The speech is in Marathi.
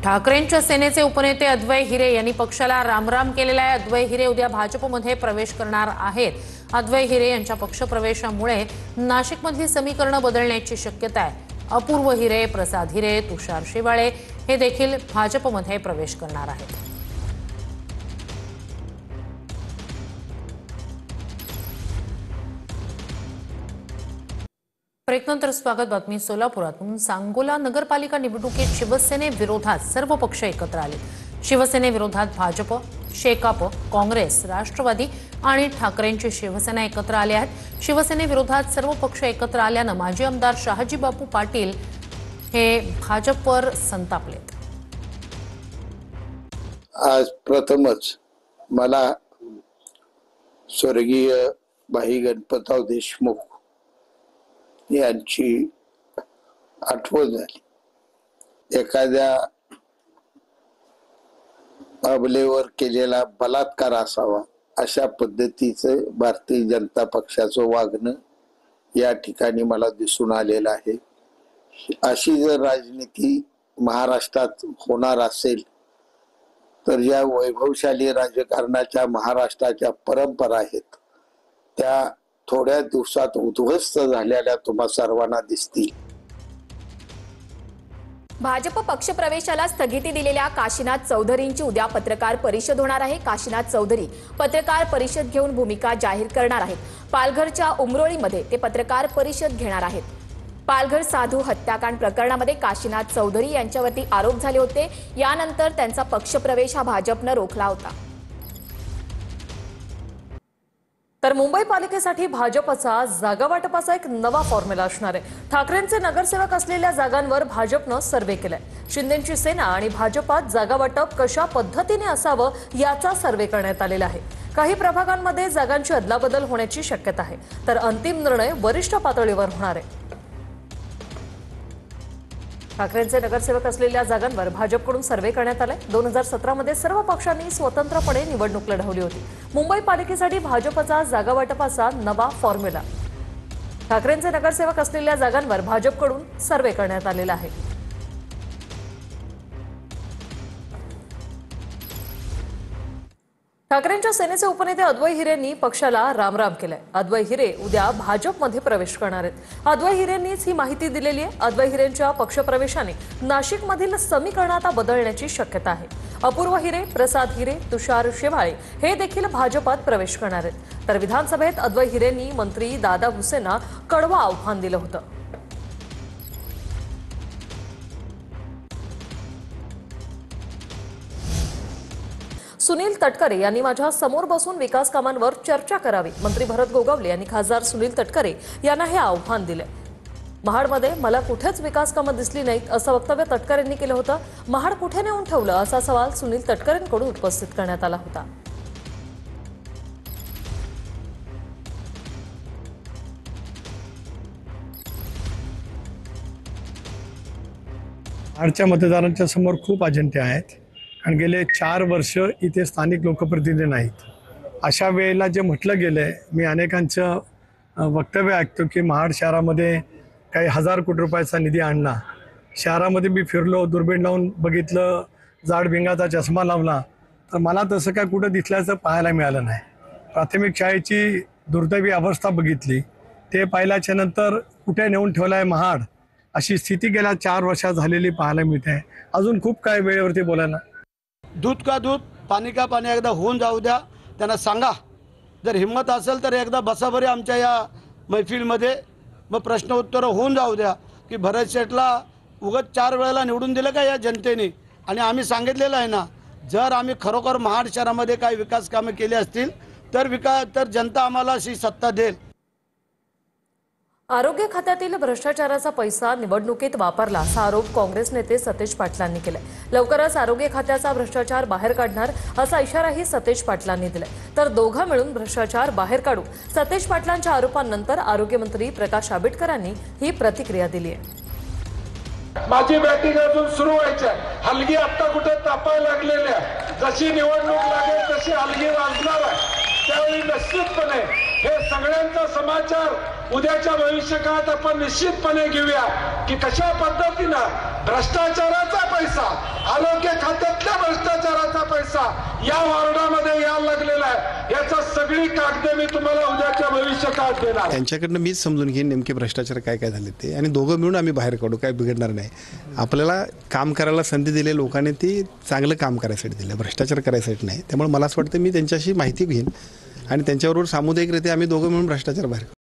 ठाकरेंच्या सेनेचे उपनेते अद्वै हिरे यांनी पक्षाला रामराम केलेला आहे। अद्वै हिरे उद्या भाजपमध्ये प्रवेश करणार आहेत। अद्वै हिरे यांच्या पक्षप्रवेशामुळे नाशिकमधली समीकरणं बदलण्याची शक्यता आहे। अपूर्व हिरे, प्रसाद हिरे, तुषार शिवाळे हे देखील भाजपमध्ये प्रवेश करणार आहेत। ब्रेकनंतर स्वागत। बातमी सोलापुरातून। सांगोला नगरपालिका निवडणुकीत शिवसेनेविरोधात सर्व पक्ष एकत्र आले। शिवसेनेविरोधात भाजप, शेकाप, काँग्रेस, राष्ट्रवादी आणि ठाकरेंची शिवसेना एकत्र आले आहेत। शिवसेनेविरोधात सर्व पक्ष एकत्र आल्यानं माजी आमदार शहाजी बापू पाटील हे भाजपवर संतापलेत। आज प्रथमच मला स्वर्गीय भाई गणपतराव देशमुख यांची आठवण झाली। एखाद्या अबलेवर केलेला बलात्कार असावा अशा पद्धतीचं भारतीय जनता पक्षाचं वागणं या ठिकाणी मला दिसून आलेलं आहे। अशी जर राजनीती महाराष्ट्रात होणार असेल तर या वैभवशाली राजकारणाच्या महाराष्ट्राच्या परंपरा आहेत त्या थोड्या दिवसात उद्ध्वस्त झालेल्या तुम्हा सर्वांना दिसतील। भाजप पक्षप्रवेशाला स्थगिती दिलेल्या काशीनाथ चौधरींची उद्या पत्रकार परिषद होणार आहे। काशीनाथ चौधरी पत्रकार परिषद घेऊन भूमिका जाहीर करणार आहेत। पालघरच्या उमरोळीमध्ये ते पत्रकार परिषद घेणार आहेत। पालघर साधू हत्याकांड प्रकरणामध्ये काशीनाथ चौधरी यांच्यावरती आरोप झाले होते। यानंतर त्यांचा पक्षप्रवेश हा भाजपनं रोखला होता। तर मुंबई पालिकेसाठी भाजपचा जागा वाटपाचा एक नवा फॉर्म्युला असणार आहे। ठाकरेंचे नगरसेवक असलेल्या जागांवर भाजपनं सर्व्हे केलाय। शिंदेची सेना आणि भाजपात जागा वाटप कशा पद्धतीने असावं याचा सर्व्हे करण्यात आलेला आहे। काही प्रभागांमध्ये जागांची अदलाबदल होण्याची शक्यता आहे, तर अंतिम निर्णय वरिष्ठ पातळीवर होणार आहे। ठाकरेंचे नगरसेवक असलेल्या जागांवर भाजपकडून सर्व्हे करण्यात आलाय। 2017 मध्ये सर्व पक्षांनी स्वतंत्रपणे निवडणूक लढवली होती। मुंबई पालिकेसाठी भाजपचा जागा वाटपाचा नवा फॉर्म्युला। ठाकरेंचे नगरसेवक असलेल्या जागांवर भाजपकडून सर्व्हे करण्यात आलेला आहे। ठाकरेंच्या सेनेचे उपनेते अद्वै हिरेंनी पक्षाला रामराम केलाय। अद्वै हिरे उद्या भाजपमध्ये प्रवेश करणार आहेत। अद्वै हिरेंनीच ही माहिती दिलेली आहे। अद्वै हिरेंच्या पक्षप्रवेशाने नाशिकमधील समीकरण आता बदलण्याची शक्यता आहे। अपूर्व हिरे, प्रसाद हिरे, तुषार शिवाळे हे देखील भाजपात प्रवेश करणार आहेत। तर विधानसभेत अद्वै हिरेंनी मंत्री दादा भुसेंना कडवं आव्हान दिलं होतं। सुनील तटकरे यांनी माझ्या समोर बसून विकास कामांवर चर्चा करावी। मंत्री भरत गोगावले यांनी खासदार सुनील तटकरे यांना हे आव्हान दिले। महाडमध्ये मला कुठेच विकास कामं दिसली नाहीत असं वक्तव्य तटकरेंनी केलं होतं। महाड कुठे नेऊन ठेवलं असा सवाल सुनील तटकरेंकडून उपस्थित करण्यात आला होता। महाडच्या मतदारांच्या समोर खूप अजेंडे आहेत, कारण गेले 4 वर्ष इथे स्थानिक लोकप्रतिनिधी नाहीत। अशा वेळेला जे म्हटलं गेलंय, मी अनेकांचं वक्तव्य ऐकतो की महाड शहरामध्ये काही 1000 कोटी रुपयाचा निधी आणला। शहरामध्ये मी फिरलो, दुर्बीण लावून बघितलं, जाडभिंगाचा चष्मा लावला, तर मला तसं काय कुठं दिसल्याचं पाहायला मिळालं नाही। प्राथमिक शाळेची दुर्दैवी अवस्था बघितली, ते पाहिल्याच्या नंतर कुठे नेऊन ठेवलं आहे महाड अशी स्थिती गेल्या 4 वर्षात झालेली पाहायला मिळते। अजून खूप काय वेळेवरती बोलायला। दूध का दूध, पाणी का पाणी एकदा होऊन जाऊ द्या। त्यांना सांगा, जर हिम्मत असेल तर एकदा बसा बरे आमच्या या मैफिलमध्ये, मग प्रश्न उत्तर होऊन जाऊ द्या की भरत शेठला उगाच 4 वेळेला निवडून दिलं का या जनतेने। आणि आम्ही सांगितलेलं आहे ना, जर आम्ही खरोखर महाड शहरामध्ये काही विकास कामे केली असतील तर जनता आम्हाला अशी सत्ता देईल। आरोग्य खात्यातील भ्रष्टाचाराचा पैसा निवडणुकीत वापरला असा आरोप काँग्रेस नेते सतेज पाटलांनी केलाय। लवकरच आरोग्य खात्याचा भ्रष्टाचार बाहेर काढणार असा इशाराही सतेज पाटलांनी दिलाय। तर दोघं मिळून भ्रष्टाचार बाहेर काढू, सतेज पाटलांच्या आरोपांनंतर आरोग्यमंत्री प्रकाश आंबेडकरांनी ही प्रतिक्रिया दिली आहे। माझी बॅटिंग अजून सुरू व्हायची आहे। हलगी आता कुठे तापायला लागलेल्या, जशी निवडणूक लागेल तशी हलगी वाजणार आहे। त्यावेळी निश्चितपणे हे सगळ्यांचा समाचार उद्याच्या भविष्यकाळात आपण निश्चितपणे घेऊया की कशा पद्धतीने भ्रष्टाचाराचा पैसा पैसा या वॉर्डामध्ये यायला लागलेला आहे, याचा सगळी कागदे मी तुम्हाला उद्याच्या भविष्य काळात देणार. त्यांच्याकडनं मीच समजून घेईन नेमके भ्रष्टाचार काय काय झाले ते, आणि दोघं मिळून आम्ही बाहेर काढू, काय बिघडणार नाही. आपल्याला काम करायला संधी दिली लोकांनी, ती चांगलं काम करायसाठी दिलं, भ्रष्टाचार करायसाठी नाही. त्यामुळे मला असं वाटतं मी त्यांच्याशी माहिती घेईन आणि त्यांच्याबरोबर सामुदायिकरित्या आम्ही दोघं मिळून भ्रष्टाचार बाहेर